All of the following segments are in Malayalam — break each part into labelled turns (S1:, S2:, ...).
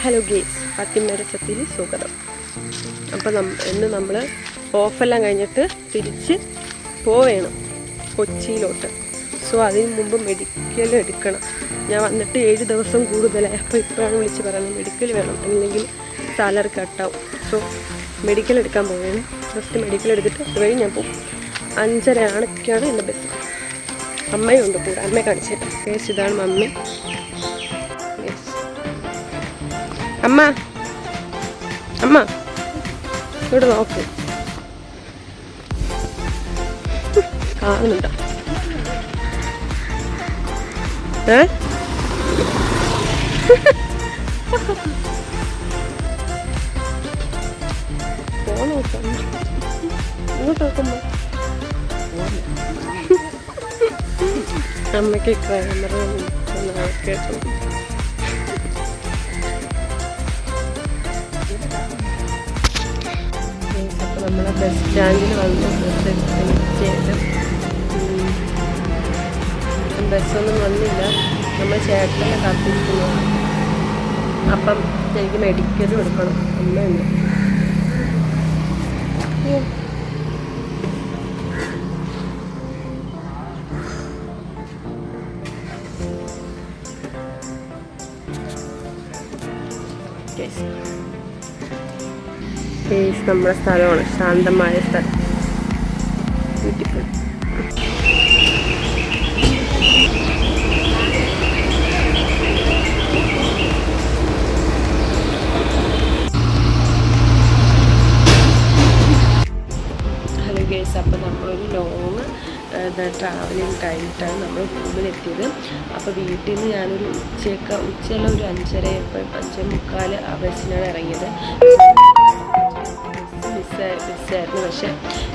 S1: ഹലോ ഗേസ്, പത്തിമരസത്തിൽ സ്വാഗതം. അപ്പോൾ ഇന്ന് നമ്മൾ ഓഫെല്ലാം കഴിഞ്ഞിട്ട് തിരിച്ച് പോവേണം കൊച്ചിയിലോട്ട്. സോ അതിന് മുമ്പ് മെഡിക്കൽ എടുക്കണം. ഞാൻ വന്നിട്ട് 7 ദിവസം കൂടുതലായി. അപ്പോൾ ഇപ്പോഴാണ് വിളിച്ച് പറയുന്നത് മെഡിക്കൽ വേണം, അല്ലെങ്കിൽ സാലറി കട്ടാവും. സോ മെഡിക്കൽ എടുക്കാൻ പോവുകയാണ്. ഫസ്റ്റ് മെഡിക്കൽ എടുത്തിട്ട് അതുവഴി ഞാൻ പോകും. 5:30 എൻ്റെ ബസ്. അമ്മയുണ്ട് കൂടെ, അമ്മയെ കാണിച്ചിട്ട്. കേസ് ഇതാണ് മമ്മി. അമ്മ അമ്മ ഇവിടെ നോക്ക്, കാണുന്നുണ്ടോ? നോക്കാം ഇങ്ങോട്ട് നോക്കുമ്പോ അമ്മയ്ക്ക് ക്യാമറ കേട്ടോ. അപ്പോൾ നമ്മളെ ബസ് സ്റ്റാൻഡിൽ വന്ന് ബസ്സൊന്നും വന്നില്ല. നമ്മൾ ചേട്ടനെ കാത്തിരിക്കുന്നു. അപ്പം എനിക്ക് മെഡിക്കലും എടുക്കണം. ഒന്നുമില്ല. നമ്മുടെ സ്ഥലമാണ്, ശാന്തമായ സ്ഥലം, ബ്യൂട്ടിഫുൾ. ഹലോ ഗേസ്, അപ്പോൾ നമ്മളൊരു ലോങ് ട്രാവലിങ് കഴിഞ്ഞിട്ടാണ് നമ്മൾ റൂമിലെത്തിയത്. അപ്പോൾ വീട്ടിൽ നിന്ന് ഞാനൊരു ഉച്ചയുള്ള ഒരു 5:30 ആ ബസ്സിനാണ് ഇറങ്ങിയത്. മിസ്സായിരുന്നു. പക്ഷേ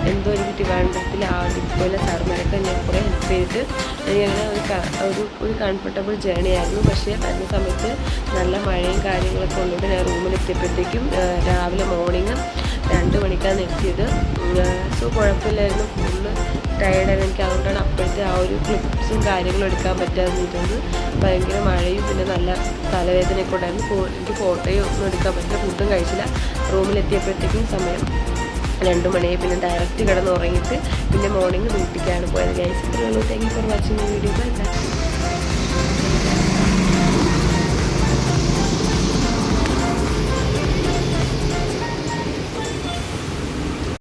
S1: എന്തോ എനിക്ക് ട്രിവാൻഡ്രത്തിൽ ആദ്യപോലെ സാർമാരൊക്കെ ഞാൻ കുറേ ഹെൽപ്പ് ചെയ്തിട്ട് എനിക്കങ്ങനെ ഒരു കംഫർട്ടബിൾ ജേണി ആയിരുന്നു. പക്ഷേ വരുന്ന സമയത്ത് നല്ല മഴയും കാര്യങ്ങളൊക്കെ ഉള്ളതുകൊണ്ട് ഞാൻ റൂമിലെത്തിയപ്പോഴത്തേക്കും രാവിലെ മോർണിംഗ് 2 മണിക്കാണ് എത്തിയത്. സോ കുഴപ്പമില്ലായിരുന്നു. ഫുള്ള് ടയർഡായിരുന്നു എനിക്ക്. അതുകൊണ്ടാണ് അപ്പോഴത്തെ ആ ഒരു ക്ലിപ്സും കാര്യങ്ങളും എടുക്കാൻ പറ്റാതിരുന്നത്. ഭയങ്കര മഴയും പിന്നെ നല്ല തലവേദനയൊക്കെ ഉണ്ടായിരുന്നു. എനിക്ക് ഫോട്ടോയും ഒന്നും എടുക്കാൻ പറ്റില്ല. ഫുഡും കഴിച്ചില്ല. റൂമിലെത്തിയപ്പോഴത്തേക്കും സമയം 2 മണിയായി. പിന്നെ ഡയറക്റ്റ് കിടന്ന് ഉറങ്ങിയിട്ട് പിന്നെ മോർണിംഗ് ഡ്യൂട്ടിക്കാണ് പോയത്. ഗൈസ്, ഇത്രയുള്ളൂ. Thank you for watching video. By.